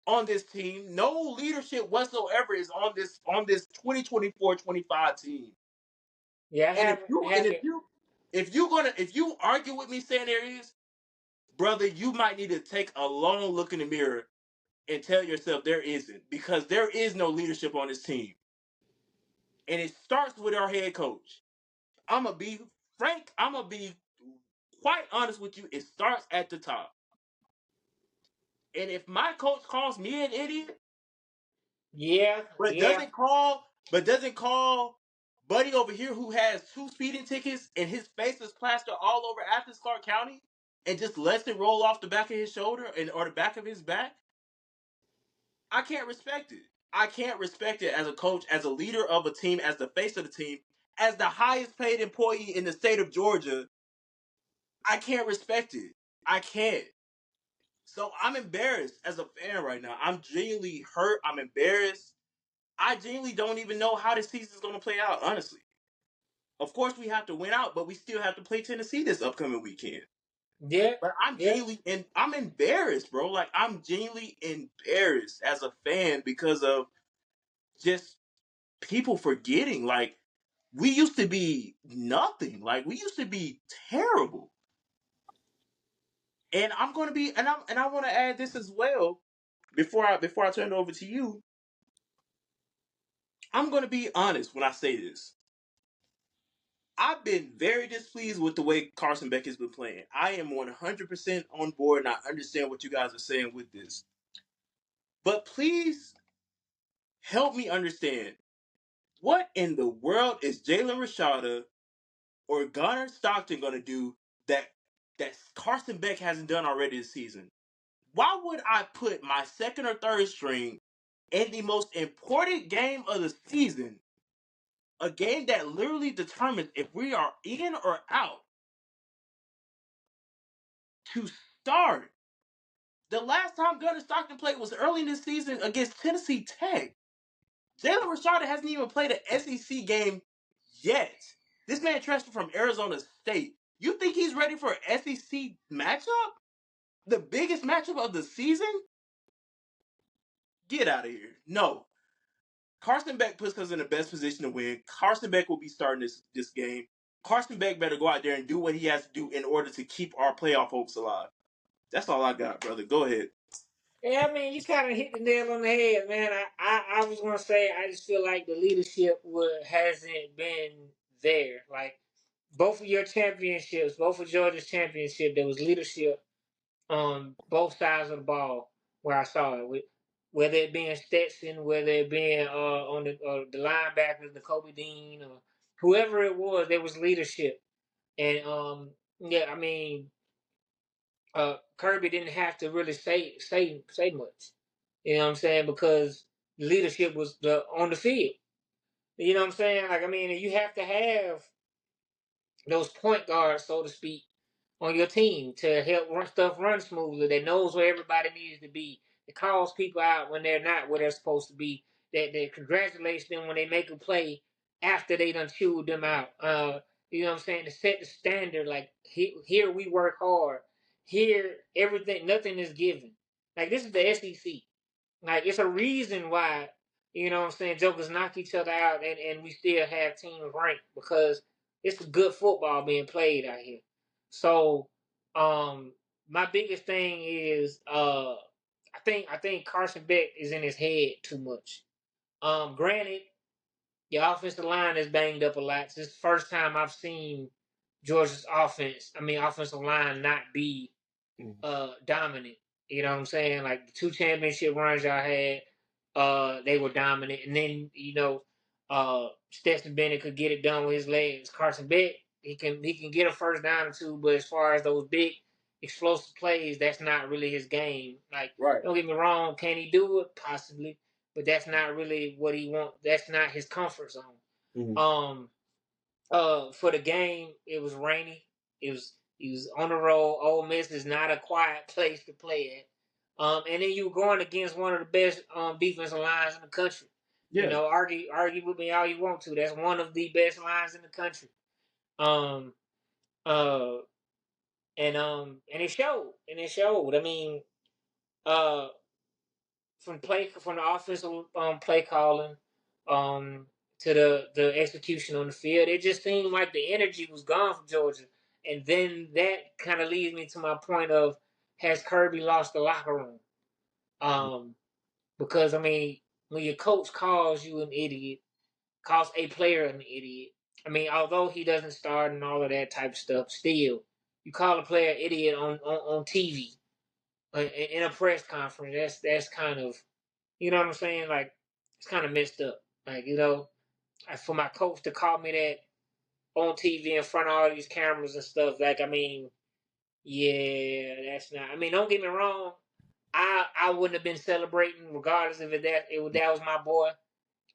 S3: on this team. No leadership whatsoever is on this 2024-25 team.
S2: Yeah, I
S3: And if
S2: haven't
S3: you and
S2: haven't
S3: if you argue with me saying there is, brother, you might need to take a long look in the mirror and tell yourself there isn't, because there is no leadership on this team. And it starts with our head coach. I'm going to be frank. I'm going to be quite honest with you. It starts at the top. And if my coach calls me an idiot,
S2: yeah,
S3: but
S2: yeah.
S3: doesn't call Buddy over here who has 2 speeding tickets and his face is plastered all over Athens, Clark County, and just lets it roll off the back of his shoulder or the back of his back, I can't respect it. I can't respect it as a coach, as a leader of a team, as the face of the team, as the highest paid employee in the state of Georgia. I can't respect it. I can't. So I'm embarrassed as a fan right now. I'm genuinely hurt. I'm embarrassed. I genuinely don't even know how this season is going to play out, honestly. Of course, we have to win out, but we still have to play Tennessee this upcoming weekend.
S2: Yeah,
S3: But
S2: yeah,
S3: I'm embarrassed, bro. Like, I'm genuinely embarrassed as a fan because of just people forgetting. Like, we used to be nothing. Like, we used to be terrible. And I'm going to be, and I want to add this as well before I turn it over to you. I'm going to be honest when I say this. I've been very displeased with the way Carson Beck has been playing. I am 100% on board, and I understand what you guys are saying with this. But please help me understand, what in the world is Jalen Rashada or Gunnar Stockton going to do that Carson Beck hasn't done already this season? Why would I put my second or third string in the most important game of the season, a game that literally determines if we are in or out, to start? The last time Gunnar Stockton played was early in this season against Tennessee Tech. Jalen Rashada hasn't even played an SEC game yet. This man transferred from Arizona State. You think he's ready for an SEC matchup? The biggest matchup of the season? Get out of here. No. Carson Beck puts us in the best position to win. Carson Beck will be starting this game. Carson Beck better go out there and do what he has to do in order to keep our playoff hopes alive. That's all I got, brother. Go ahead.
S2: Yeah, I mean, you kind of hit the nail on the head, man. I was gonna say I just feel like the leadership hasn't been there. Like both of your championships, both of Georgia's championship, there was leadership on both sides of the ball where I saw it. Whether it being Stetson, whether it being on the linebackers, the Kobe Dean, or whoever it was, there was leadership. And yeah, I mean, Kirby didn't have to really say much. You know what I'm saying? Because leadership was on the field. You know what I'm saying? Like I mean, you have to have those point guards, so to speak, on your team to help run smoothly. That knows where everybody needs to be. That calls people out when they're not where they're supposed to be. That congratulates them when they make a play after they done chewed them out. You know what I'm saying? To set the standard. Like here we work hard. Here everything, nothing is given. Like this is the SEC. Like it's a reason why, you know what I'm saying, jokers knock each other out and we still have teams ranked because it's good football being played out here. So my biggest thing is I think Carson Beck is in his head too much. Granted, your offensive line is banged up a lot. This is the first time I've seen Georgia's offensive line not be dominant. You know what I'm saying? Like the two championship runs y'all had, they were dominant. And then, Stetson Bennett could get it done with his legs. Carson Beck, he can get a first down or two, but as far as those big explosive plays, that's not really his game. Like,
S3: Right.
S2: don't get me wrong, can he do it? Possibly. But that's not really what he wants. That's not his comfort zone.
S3: Mm-hmm.
S2: For the game, it was rainy. He was on the road. Ole Miss is not a quiet place to play at. And then you were going against one of the best defensive lines in the country.
S3: Yeah.
S2: You know, argue with me all you want to. That's one of the best lines in the country. Um, uh, and it showed. And it showed. I mean, uh, from the offensive play calling, um, to the execution on the field, it just seemed like the energy was gone from Georgia. And then that kind of leads me to my point of, has Kirby lost the locker room? Because I mean, when your coach calls you an idiot, calls a player an idiot. I mean, although he doesn't start and all of that type of stuff, still, you call a player idiot on TV in a press conference. That's kind of, you know what I'm saying? Like, it's kind of messed up. Like, for my coach to call me that on TV in front of all these cameras and stuff, like, I mean, yeah, that's not. I mean, don't get me wrong. I wouldn't have been celebrating regardless if that was my boy.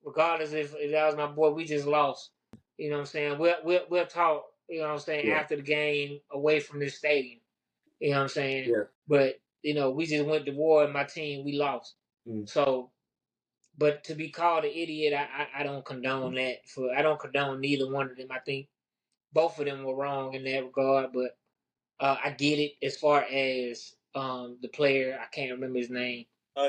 S2: Regardless if that was my boy, we just lost. You know what I'm saying? We'll talk. You know what I'm saying,
S3: Yeah.
S2: after the game away from this stadium. You know what I'm saying?
S3: Yeah.
S2: But we just went to war and my team we lost.
S3: Mm.
S2: So, but to be called an idiot, I don't condone that. I don't condone neither one of them. I think both of them were wrong in that regard. But I get it as far as the player. I can't remember his name.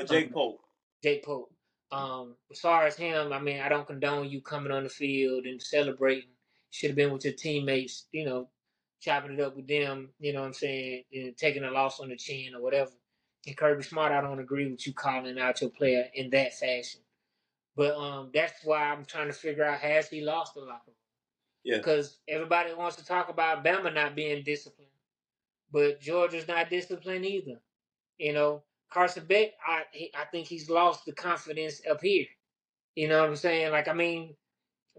S3: Jake Pope.
S2: Jake Pope. As far as him, I mean, I don't condone you coming on the field and celebrating. Should have been with your teammates, chopping it up with them, you know what I'm saying, and taking a loss on the chin or whatever. And Kirby Smart, I don't agree with you calling out your player in that fashion. But that's why I'm trying to figure out, has he lost the locker room?
S3: Yeah.
S2: Because everybody wants to talk about Bama not being disciplined, but Georgia's not disciplined either. Carson Beck, I think he's lost the confidence up here. You know what I'm saying? Like, I mean,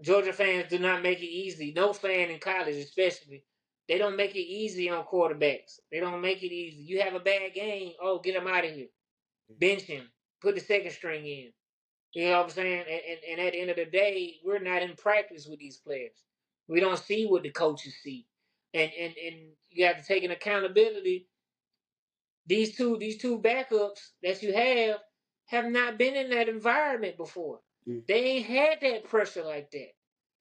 S2: Georgia fans do not make it easy. No fan in college, especially, they don't make it easy on quarterbacks. They don't make it easy. You have a bad game, oh, get him out of here. Bench him. Put the second string in. You know what I'm saying? And at the end of the day, we're not in practice with these players. We don't see what the coaches see. And you have to take an accountability. These two backups that you have not been in that environment before. They ain't had that pressure like that.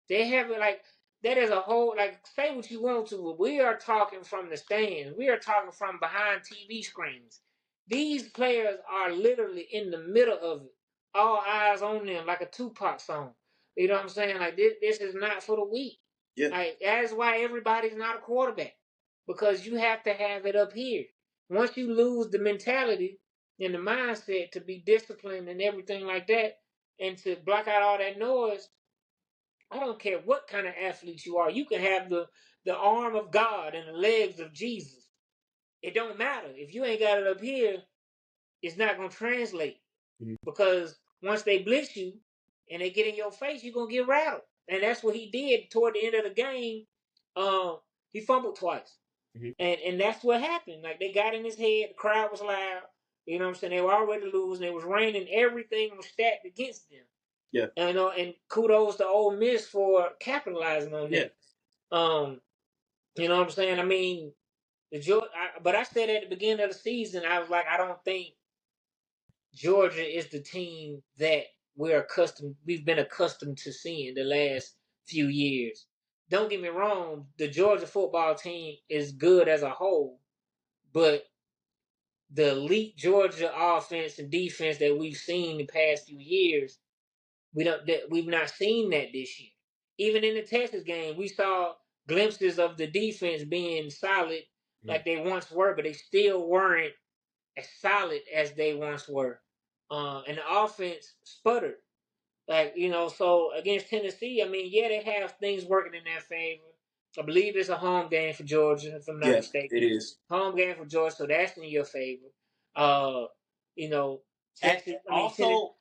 S2: They haven't, like, that is a whole, like, say what you want to, but we are talking from the stands. We are talking from behind TV screens. These players are literally in the middle of it. All eyes on them, like a Tupac song. You know what I'm saying? Like, this is not for the weak.
S3: Yeah.
S2: Like that's why everybody's not a quarterback because you have to have it up here. Once you lose the mentality and the mindset to be disciplined and everything like that, and to block out all that noise, I don't care what kind of athlete you are. You can have the arm of God and the legs of Jesus. It don't matter if you ain't got it up here. It's not gonna translate because once they blitz you and they get in your face, you're gonna get rattled. And that's what he did toward the end of the game. He fumbled twice. And that's what happened. Like they got in his head, the crowd was loud. You know what I'm saying? They were already losing. It was raining. Everything was stacked against them.
S3: Yeah.
S2: And kudos to Ole Miss for capitalizing on that. You know what I'm saying? I mean, but I said at the beginning of the season, I was like, I don't think Georgia is the team that we've been accustomed to seeing the last few years. Don't get me wrong, the Georgia football team is good as a whole, but the elite Georgia offense and defense that we've seen the past few years, we've not seen that this year. Even in the Texas game, we saw glimpses of the defense being solid like they once were, but they still weren't as solid as they once were. And the offense sputtered. Like, so against Tennessee, I mean, yeah, they have things working in their favor. I believe it's a home game for Georgia, if I'm not
S3: It
S2: mistaken.
S3: is.
S2: Home game for Georgia, so that's in your favor. Uh, Texas. I mean, Tennessee.
S3: Also,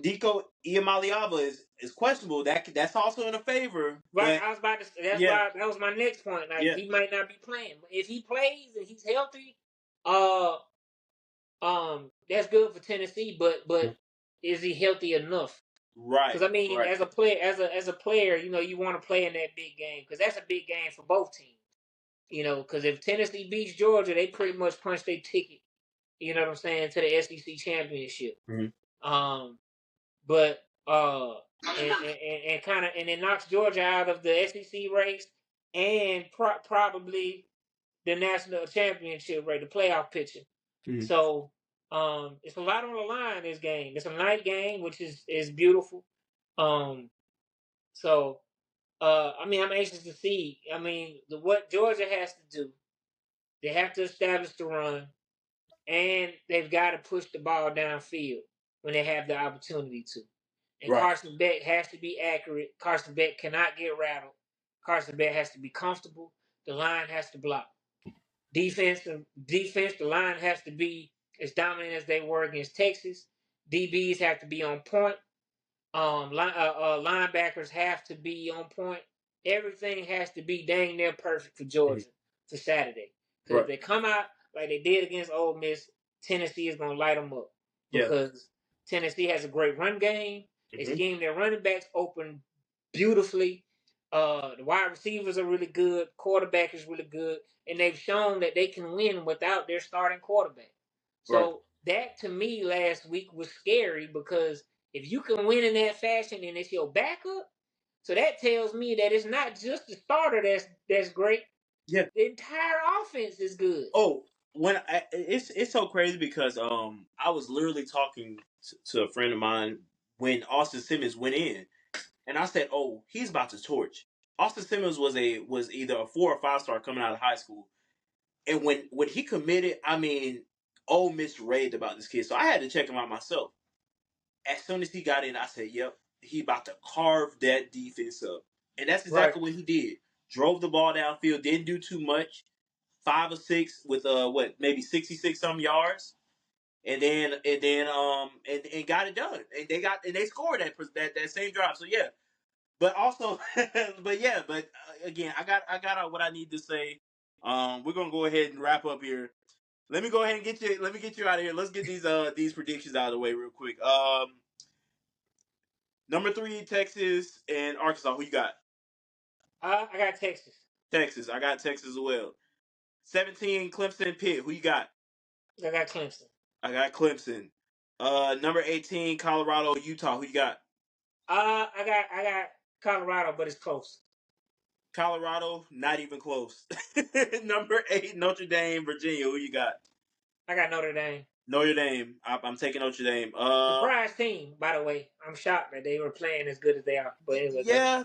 S3: Dico Iamaliava is questionable. That's also in a favor.
S2: Right,
S3: But
S2: I was about to. That's
S3: yeah,
S2: why that was my next point. Like
S3: yeah,
S2: he might not be playing. If he plays and he's healthy, uh, that's good for Tennessee. But is he healthy enough?
S3: right,
S2: Because I mean,
S3: right.
S2: as a player, as a player, you want to play in that big game because that's a big game for both teams. Because if Tennessee beats Georgia, they pretty much punch their ticket. You know what I'm saying, to the SEC championship. Um, but and kind of and it knocks Georgia out of the SEC race and probably the national championship race, the playoff picture. So it's a lot on the line this game. It's a night game, which is beautiful. So I mean, I'm anxious to see. I mean, what Georgia has to do, they have to establish the run, and they've got to push the ball downfield when they have the opportunity to. And
S3: Right.
S2: Carson Beck has to be accurate. Carson Beck cannot get rattled. Carson Beck has to be comfortable. The line has to block. Defense, the line has to be as dominant as they were against Texas. DBs have to be on point. Linebackers have to be on point. Everything has to be dang near perfect for Georgia for Saturday. Because if they come out like they did against Ole Miss, Tennessee is going to light them up. Because Tennessee has a great run game. They scheme their running backs open beautifully. The wide receivers are really good. Quarterback is really good. And they've shown that they can win without their starting quarterback. So that to me last week was scary because if you can win in that fashion and it's your backup, so that tells me that it's not just the starter that's great.
S3: Yeah.
S2: The entire offense is good.
S3: Oh, it's so crazy because I was literally talking to a friend of mine when Austin Simmons went in, and I said, "Oh, he's about to torch." Austin Simmons was either a 4 or 5 star coming out of high school, and when he committed, I mean, Ole Miss raved about this kid, so I had to check him out myself. As soon as he got in, I said, "Yep, he about to carve that defense up," and that's exactly what he did. Drove the ball downfield, didn't do too much. 5 or 6 with maybe 66 some yards, and got it done. And they scored that same drive. So yeah, but also, but again, I got out what I need to say. We're gonna go ahead and wrap up here. Let me go ahead and get you. Let me get you out of here. Let's get these predictions out of the way real quick. Number 3, Texas and Arkansas. Who you got?
S2: I got Texas.
S3: Texas. I got Texas as well. 17, Clemson, Pitt. Who you got?
S2: I got Clemson.
S3: I got Clemson. Number 18, Colorado, Utah. Who you got?
S2: I got Colorado, but it's close.
S3: Colorado, not even close. Number 8, Notre Dame, Virginia. Who you got?
S2: I got Notre Dame.
S3: Notre Dame. I'm taking Notre Dame.
S2: Surprise team, by the way. I'm shocked that they were playing as good as they are. But anyway,
S3: yeah,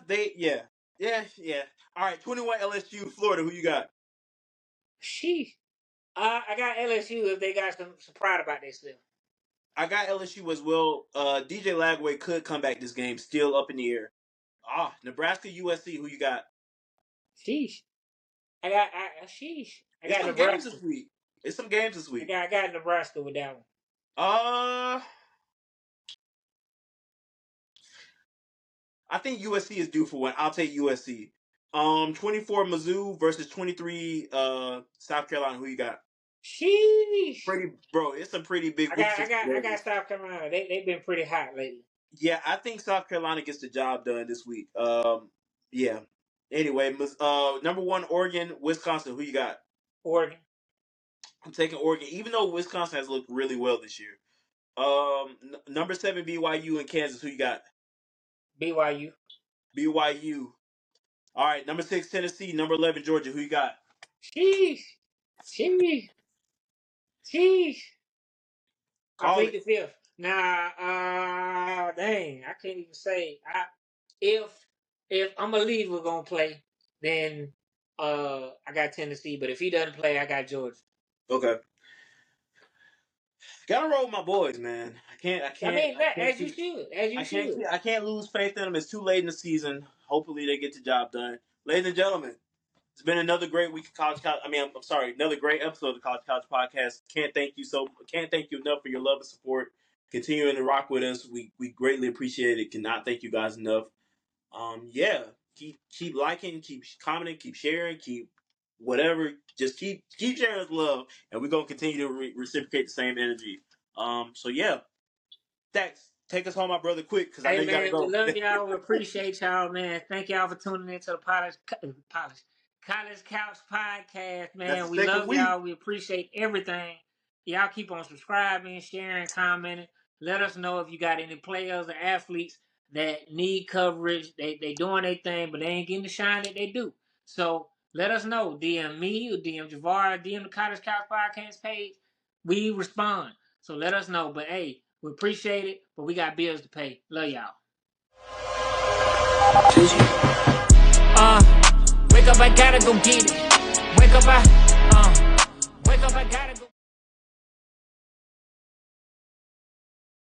S3: Yeah, yeah. All right, 21 LSU, Florida. Who you got?
S2: Sheesh. I got LSU if they got some pride about themselves.
S3: I got LSU as well. DJ Lagway could come back this game, still up in the air. Nebraska, USC. Who you got?
S2: Sheesh. Sheesh. I
S3: It's
S2: got
S3: some games
S2: Nebraska.
S3: this week. It's some games this week.
S2: I got Nebraska with that one.
S3: Uh, I think USC is due for one. I'll take USC. 24 Mizzou versus 23 South Carolina. Who you got?
S2: Sheesh.
S3: It's a pretty big
S2: I
S3: week
S2: got I
S3: 6
S2: got I
S3: rivalry.
S2: got South Carolina. They've been pretty hot lately.
S3: Yeah, I think South Carolina gets the job done this week. Yeah. Anyway, number one Oregon, Wisconsin. Who you got?
S2: Oregon.
S3: I'm taking Oregon, even though Wisconsin has looked really well this year. Number 7 BYU and Kansas. Who you got?
S2: BYU.
S3: BYU. All right, number 6 Tennessee, number 11 Georgia. Who you got?
S2: Sheesh. Sheesh. Sheesh. I
S3: Call
S2: plead
S3: it.
S2: the fifth. Nah, dang, I can't even say. If I'm a leaver gonna play, then I got Tennessee. But if he doesn't play, I got Georgia.
S3: Okay. Gotta roll with my boys, man.
S2: I mean,
S3: I can't
S2: as you
S3: keep
S2: should, as you should.
S3: I can't lose faith in them. It's too late in the season. Hopefully they get the job done. Ladies and gentlemen, it's been another great week of College Couch. I'm sorry, another great episode of the College Couch Podcast. Can't thank you enough for your love and support. Continuing to rock with us. We greatly appreciate it. Cannot thank you guys enough. Yeah. Keep liking, keep commenting, keep sharing, keep whatever. Just keep sharing us love, and we're gonna continue to reciprocate the same energy. So yeah. Thanks. Take us home, my brother, quick, because I know
S2: Hey
S3: you gotta
S2: man, we
S3: go.
S2: love y'all. We appreciate y'all, man. Thank y'all for tuning into the College Couch Podcast,
S3: That's the
S2: man. We
S3: second
S2: love
S3: week.
S2: y'all. We appreciate everything. Y'all keep on subscribing, sharing, commenting. Let us know if you got any players or athletes that need coverage. They doing their thing, but they ain't getting the shine that they do. So let us know. DM me or DM Javaris, DM the College Couch Podcast page. We respond. So let us know. But hey, we appreciate it, but we got bills to pay. Love y'all. Wake up, I gotta go get it. Wake up, I gotta go.